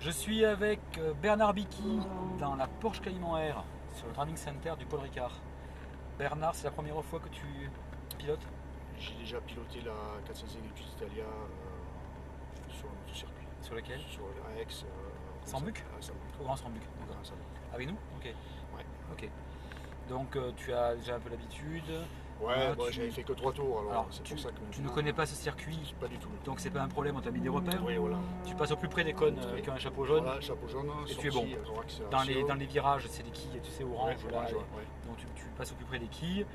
Je suis avec Bernard Biqui dans la Porsche Cayman Air sur le Driving Center du Paul Ricard. Bernard, c'est la première fois que tu pilotes? J'ai déjà piloté la 405 Etudes Italia sur un autre circuit. Sur lequel? Sur AX. Sambuc? Sambuc. Au Grand Sambuc. Grand Sambuc. Avec nous? Ok. Ouais. Ok. Donc tu as déjà un peu l'habitude. Ouais, bon, j'avais fait que 3 tours, alors c'est pour ça que tu ne connais pas ce circuit, pas du tout. donc c'est pas un problème, on t'a mis des repères. Oui, voilà. Tu passes au plus près des cônes Oui. qu'un chapeau jaune. Voilà, chapeau jaune, Et sortie, tu es bon. Dans les virages, c'est des quilles, tu sais, orange. Ouais, Là, orange, et- ouais. Donc tu passes au plus près des quilles,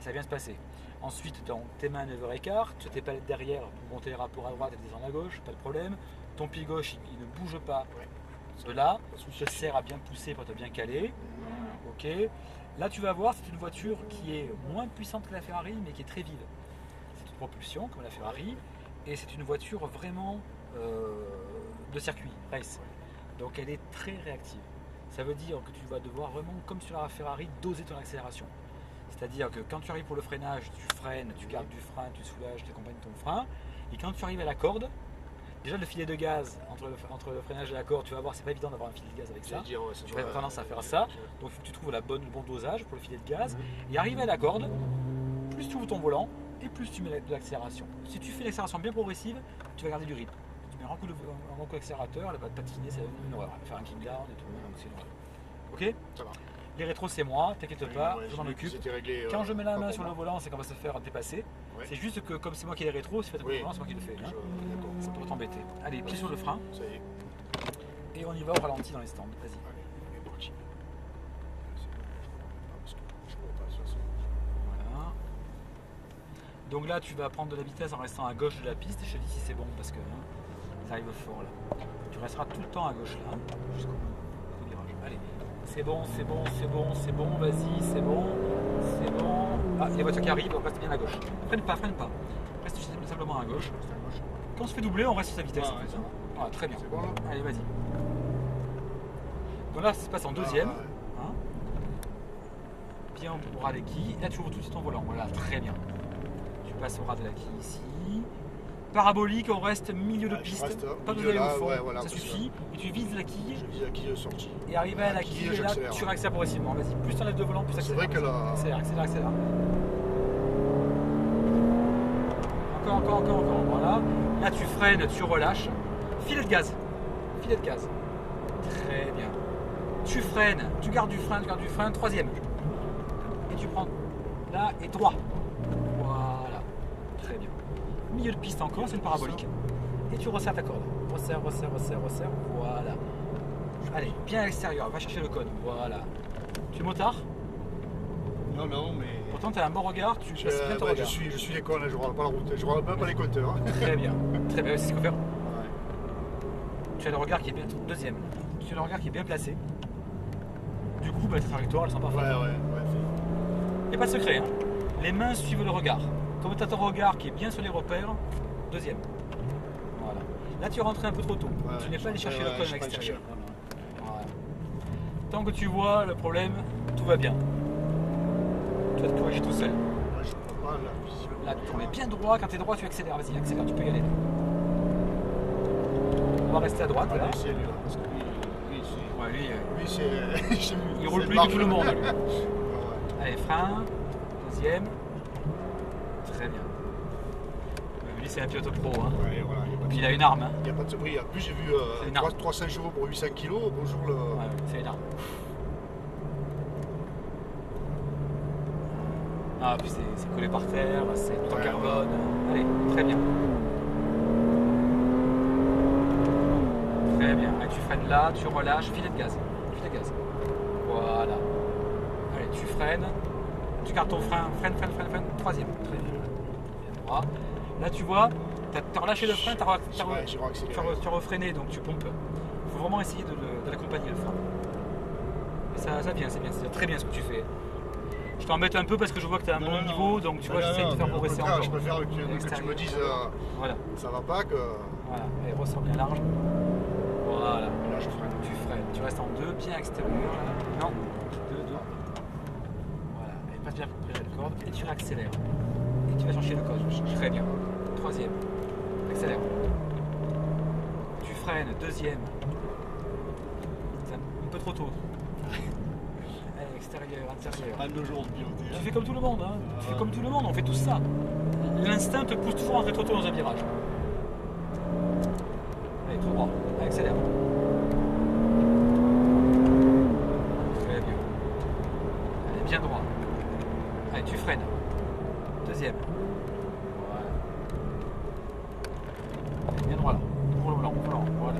ça vient se passer. Ensuite, donc, tes mains à 9h15, tu as tes palettes derrière pour monter les rapports à droite et descendre à gauche, pas de problème. Ton pied gauche, il ne bouge pas Ouais. de là, Pas de souci. tu te sers à bien pousser pour te bien caler. Ok. Là, tu vas voir, c'est une voiture qui est moins puissante que la Ferrari, mais qui est très vive. C'est une propulsion comme la Ferrari, et c'est une voiture vraiment de circuit, race. Donc elle est très réactive. Ça veut dire que tu vas devoir vraiment, comme sur la Ferrari, doser ton accélération. C'est-à-dire que quand tu arrives pour le freinage, tu freines, tu gardes du frein, tu soulages, tu accompagnes ton frein. Et quand tu arrives à la corde, déjà le filet de gaz entre le freinage et la corde, tu vas voir, c'est pas évident d'avoir un filet de gaz avec ça. Tu vas avoir tendance à faire ça. Donc il faut que tu trouves le bon dosage pour le filet de gaz. Et arrivé à la corde, plus tu ouvres ton volant et plus tu mets de l'accélération. Si tu fais l'accélération bien progressive, tu vas garder du rythme. Tu mets un coup d'accélérateur, elle va te patiner, c'est une horreur. Elle va faire un kick down et tout. Donc c'est une horreur. Ok? Ça va. Les rétros c'est moi, t'inquiète pas, je m'en occupe. Réglé, Quand je mets la pas main pour sur le moi. volant, c'est qu'on va se faire dépasser. Ouais. C'est juste que comme c'est moi qui ai les rétros, si tu fais le volant, c'est moi qui le fais. Hein. D'accord. Ça peut t'embêter. Allez, pied sur le frein Ça y est. et on y va au ralenti dans les stands. Vas-y. Allez, on est parti. Parce que je vois pas de toute façon. Voilà. Donc là, tu vas prendre de la vitesse en restant à gauche de la piste. Je te dis si c'est bon parce que ça arrive fort là. Tu resteras tout le temps à gauche là, jusqu'au virage. Allez, c'est bon, c'est bon, c'est bon, c'est bon. Vas-y, c'est bon, c'est bon. Ah, il y a la voiture qui arrive. On reste bien à gauche. Freine pas, freine pas. Reste simplement à gauche. Quand on se fait doubler, on reste sur sa vitesse. Ouais, en fait, ça hein. va. Voilà, très bien. C'est bon là? Allez, vas-y. Donc là, ça se passe en deuxième. Ah, ouais. Hein. Bien au ras des quilles. Là, tu ouvres tout de suite ton volant. Voilà, très bien. Tu passes au ras de la quille ici. Parabolique, on reste milieu de Ouais, je piste. reste Pas milieu besoin d'aller là, au fond. ouais, voilà, ça parce suffit. Et tu vises la quille. Je vise la quille sortie. Et arrivé à la quille, quille, là, j'accélère. tu réaccélères progressivement. Vas-y, plus tu enlèves de volant, plus tu C'est accélères. vrai que la- Accélère, accélère, accélère. Encore. Voilà. Là, tu freines, tu relâches. Filet de gaz. Filet de gaz. Très bien. Tu freines, tu gardes du frein. Troisième. Et tu prends là et droit. Voilà. Très bien. Milieu de piste encore, c'est une parabolique. Et tu resserres ta corde. Resserre. Voilà. Allez, bien à l'extérieur. Va chercher le code. Voilà. Tu es motard? Non, mais. Pourtant, tu as un bon regard. Tu passes bien ton Ouais, regard. je suis les cons, là, je ne regarde pas la route, je ne regarde même pas les compteurs. Très bien. Très bien. C'est ce qu'il faut faire. Ouais. Tu as le regard qui est bien. Deuxième. Tu as le regard qui est bien placé. Du coup, tes trajectoires, elles sont parfaites. Ouais. Il n'y a pas de secret. Hein. Les mains suivent le regard. Comme tu as ton regard qui est bien sur les repères, deuxième. Voilà. Là, tu es rentré un peu trop tôt. Ouais, tu n'es pas allé chercher le code je à suis pas l'extérieur. allé Voilà. Tant que tu vois le problème, tout va bien. Tu vas te corriger tout seul. Ouais, je vois pas là, visiblement. Là, tu remets bien droit. Quand tu es droit, tu accélères. Vas-y, accélère, tu peux y aller. On va rester à droite. Voilà, Là. c'est lui là, parce que lui c'est. Ouais, lui, Lui, c'est. il roule c'est plus marche. que tout le monde. Lui. Ouais. Allez, frein. Deuxième. Très bien. Lui, c'est un pilote pro. Hein. Ouais, voilà, il n'y a pas de Puis il a une arme. Hein. Il n'y a pas de prix. En plus, j'ai vu C'est une arme. 300 chevaux pour 800 kg. Bonjour le. Ouais, c'est énorme. Ah, puis c'est collé par terre, c'est tout en Ouais, carbone. Allez, très bien. Très bien. Allez, tu freines là, tu relâches, filet de gaz. Voilà. Allez, tu freines. Tu gardes ton frein. Freine. Troisième. Très bien. Bien droit. Là, tu vois, tu as relâché le frein, tu J'ai accéléré. as refreiné, donc tu pompes. Il faut vraiment essayer de l'accompagner le frein. Et ça vient, c'est très bien ce que tu fais. Je t'embête un peu parce que je vois que tu as un bon niveau, donc tu vois, j'essaie de te faire progresser encore. Je préfère que tu me dises Voilà, ça va pas que. voilà. Allez, ressort bien large. Voilà. Et là, je freine. Tu freines. Tu restes en deux, bien extérieur. Là. Non, deux. Voilà. Allez, passe bien près de la corde et tu réaccélères. Et tu vas chercher le code. Très bien. Troisième. Accélère. Tu freines, deuxième. C'est un peu trop tôt. Allez, extérieur, intérieur. Pas de nos jours de piloter. Tu fais comme tout le monde, hein. Tu fais comme tout le monde, on fait tous ça. L'instinct te pousse toujours à entrer trop tôt dans un virage. Allez, tout droit. Allez, accélère. Très bien. Allez, bien droit. Allez, tu freines. Deuxième. Voilà. Allez, bien droit là. Ouvre le volant, voilà.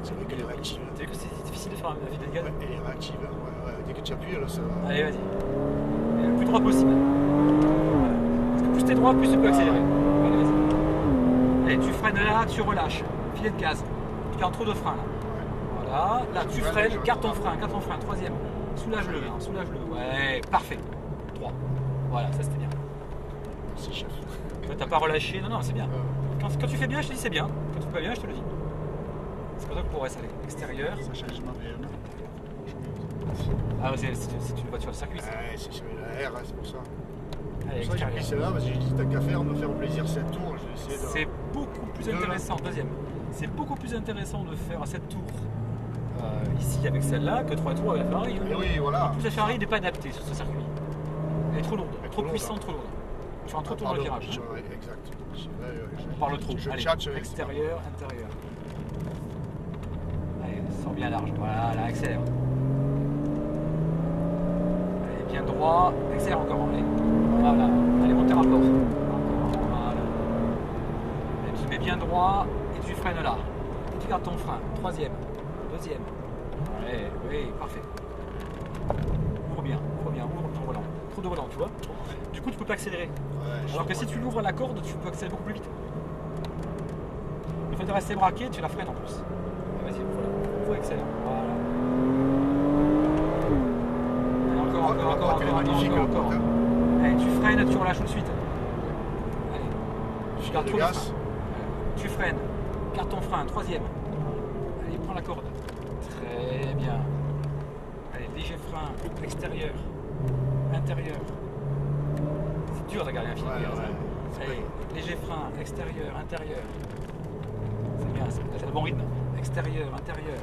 C'est vrai qu'elle est réactive. Tu sais que c'est difficile de faire la vitesse de gaz. Ouais, elle est réactive. Ouais. Dès que tu appuies, là, ça va. Allez, vas-y. Et le plus droit possible. Voilà. Parce que plus t'es droit, plus tu peux accélérer. Allez, vas-y. Allez, tu freines là, tu relâches. Filet de gaz. Tu gardes trop de frein là. Voilà. Là, tu freines, garde ton frein, troisième. Soulage-le, hein, soulage-le. Ouais, parfait. 3. Voilà, ça c'était bien. Merci, chef. Toi, t'as pas relâché. Non, c'est bien. Quand tu fais bien, je te dis c'est bien. Quand tu fais pas bien, je te le dis. C'est comme ça qu'on pourrait s'aller. Extérieur. Ça change ma VM. Ah, c'est une voiture de circuit. Ça. Ouais, c'est la R, hein, c'est pour ça. Allez, C'est pour ça que j'ai pris celle-là, parce que j'ai dit t'as qu'à faire, me faire plaisir cette tour. Je vais essayer de. C'est beaucoup plus intéressant, deuxième. C'est beaucoup plus intéressant de faire cette tour ici avec celle-là que 3 tours avec la Ferrari. Hein. Et oui, voilà. En plus, la Ferrari n'est pas adaptée sur ce circuit. Elle est trop lourde, trop lourde, puissante, hein. trop lourde. Tu rentres trop tôt dans le virage. Hein. Ouais, exact. On parle trop. Je Allez, tchatche avec extérieur, intérieur. Allez, sors bien large. Voilà, accélère. Allez, bien droit. Accélère encore. Allez. Voilà. Allez, monter rapport. Voilà. Et tu mets bien droit et tu freines là. Et tu gardes ton frein. Troisième. Deuxième. Allez, oui, parfait. Ouvre bien, ouvre ton volant. Trop de volant, tu vois. Du coup, tu peux pas accélérer. Ouais, Alors que si tu l'ouvres à la corde, tu peux accélérer beaucoup plus vite. Il faut te rester braqué, tu la freines en plus. Vas-y, voilà. Faut accélérer. Voilà. Allez, encore. Allez, tu freines, tu relâches tout de suite. Allez. Tu gardes trop de frein. Tu freines. Garde ton frein. Troisième. Allez, prends la corde. Très bien. Allez, léger frein. Extérieur. Intérieur. C'est dur de garder un fil. Allez, léger frein. Extérieur. Intérieur. C'est bien, c'est le bon rythme. Extérieur. Intérieur.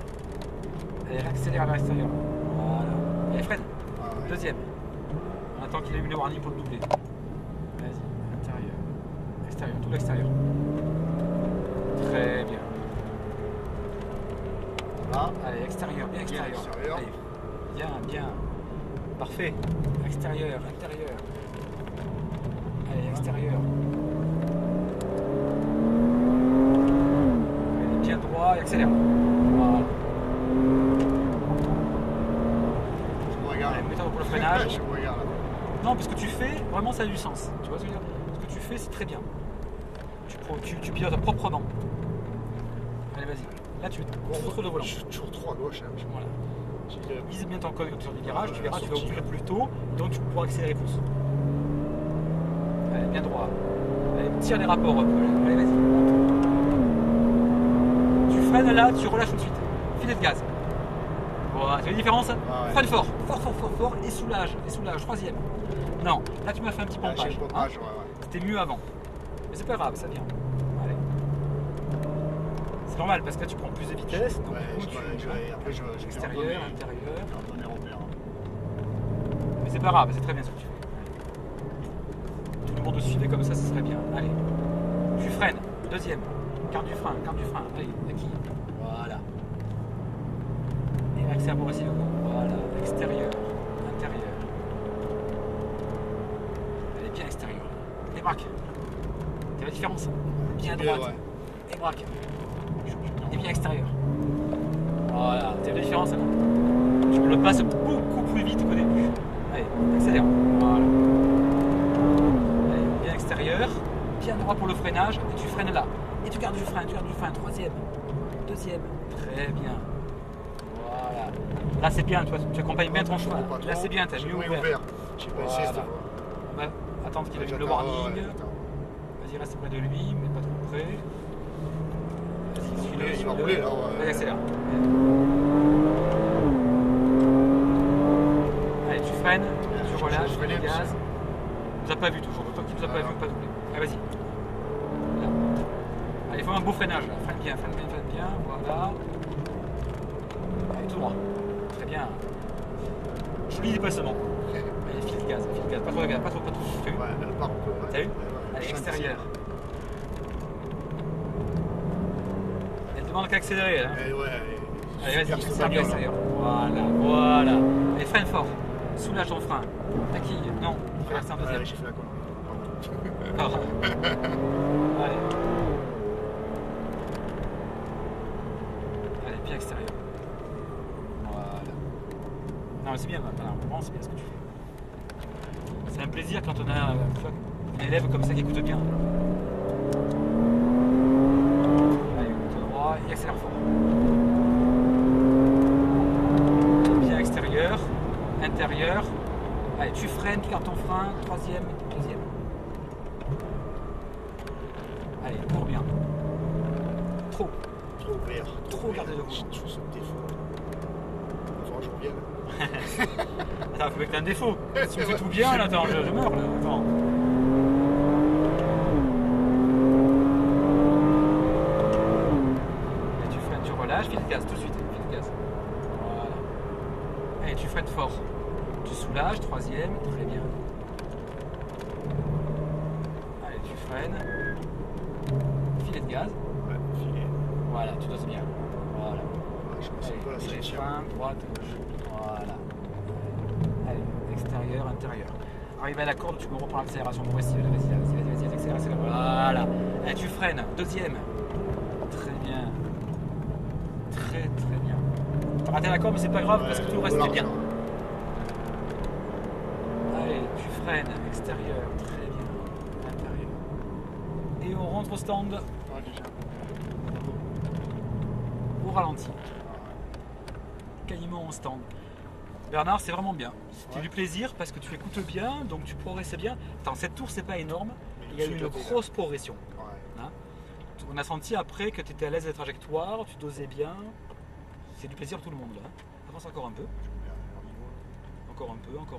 Allez, accélère à l'extérieur. Voilà. Allez, freine. Deuxième. On attend qu'il ait eu le warning pour le doubler. Vas-y, intérieur. Extérieur, tout l'extérieur. Très bien. Là, allez, extérieur, bien extérieur. Allez, bien. Parfait. Extérieur, intérieur. Allez, extérieur. Allez, bien droit et accélère. Voilà. Allez, mets-toi pour le freinage. Non, parce que tu fais, vraiment ça a du sens. Tu vois ce que je veux dire? Ce que tu fais, c'est très bien. Tu pilotes proprement. Allez, vas-y. Là, tu contrôles le volant. Je suis toujours trop à gauche. Hein, voilà. Vise bien ton code sur les virages, tu verras, tu vas ouvrir plus tôt, donc tu pourras accélérer plus. Allez, bien droit. Allez, tire les rapports un peu. Allez, vas-y. Tu freines là, tu relâches tout de suite. Filet de gaz. Voilà, tu vois la différence? Freine fort, et soulage, troisième. Non, là tu m'as fait un petit pompage. Hein? C'était mieux avant. Mais c'est pas grave, ça vient. Allez. C'est normal parce que là tu prends plus de vitesse. Donc après je extérieur, intérieur. Mais c'est pas grave, c'est très bien ce que tu fais. Allez. Tout le monde suivait comme ça, ce serait bien. Allez. Tu freines, deuxième. Garde du frein. Allez, acquis. Voilà. Et accélère progressivement. Voilà. Extérieur, intérieur. Allez, bien extérieur. Et braque. Tu vois la différence? Bien à droite. Et braque. Et bien extérieur. Voilà. Tu vois la différence là? Tu le passes beaucoup plus vite qu'au début. Allez, accélère. Voilà. Allez, bien extérieur. Bien droit pour le freinage. Et tu freines là. Et tu gardes du frein. Troisième. Deuxième. Très bien. Voilà. Là c'est bien, tu accompagnes bien ton cheval. Là c'est bien, t'as mieux ouvert. J'ai pas essayé cette fois. On va attendre qu'il ait eu le warning. Vas-y, reste près de lui, mais pas trop près. Vas-y, suis-le. Il va rouler là. Vas-y, accélère. Allez, tu freines, tu relâches, tu gaz. Il nous a pas vu toujours. Tant qu'il nous a pas vu, pas doublé. Allez, vas-y. Là. vraiment un beau freinage là. Freine bien, voilà. Allez, tout droit. Très bien. Joli déplacement. Allez, file de gaz, pas trop de gaz, pas trop. T'as vu? Ouais, elle part un peu. Ouais. T'as vu? Ouais, ouais. Allez, extérieur. Elle demande qu'à accélérer là. Et ouais, Allez, vas-y, super serre bien bien, extérieur. Voilà. Allez, freine fort. Soulage ton frein. Taquille, non. Traverse un deuxième. Ouais, j'ai fait la connerie. Pardon. Allez. Allez, pied extérieur. Voilà. Non, mais c'est bien, vraiment, c'est bien ce que tu fais. C'est un plaisir quand on a un élève comme ça qui écoute bien. Allez, tout droit et accélère fort. Bien extérieur, intérieur. Allez, tu freines, tu gardes ton frein, troisième, deuxième. Allez, cours bien. Trop. Trop ouvert. Trop garder le Je trouve ça défaut. Enfin, je reviens. Attends, faut que t'aies un défaut. Si tu me fais tout bien, là, attends, je meurs là. Attends. Et tu freines, tu relâches, file de gaz tout de suite. File de gaz. Voilà. Et tu freines fort. Tu soulages, troisième, très bien. Allez, tu freines. Filet de gaz. Ouais, filet. Voilà, tu doses bien. Voilà. Ouais, je pense un peu à la Allez, sélection. frein, droite, gauche. Voilà. Allez, extérieur, intérieur. Arrive à la corde, tu me reprends l'accélération progressive. Vas-y, accélère. Voilà. Allez, tu freines. Deuxième. Très bien. Très bien. T'as raté la corde, mais c'est pas grave parce que tout le reste est bien. Allez, tu freines. Extérieur. Très bien. Intérieur. Et on rentre au stand Ouais, déjà. au ralenti. Quasiment en stand. Bernard, c'est vraiment bien. C'était du plaisir parce que tu écoutes bien, donc tu progresses bien. Attends, cette tour, c'est pas énorme. Il y a eu une grosse progression. Ouais. Hein. On a senti après que tu étais à l'aise des trajectoires, tu dosais bien. C'est du plaisir pour tout le monde là. Avance encore un peu. Encore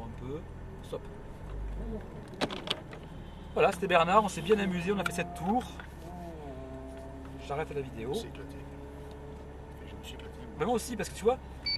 un peu. Stop. Voilà, c'était Bernard, on s'est bien amusé, on a fait cette tour. J'arrête la vidéo. On s'est éclaté. Et je me suis éclaté. Ben moi aussi, parce que tu vois,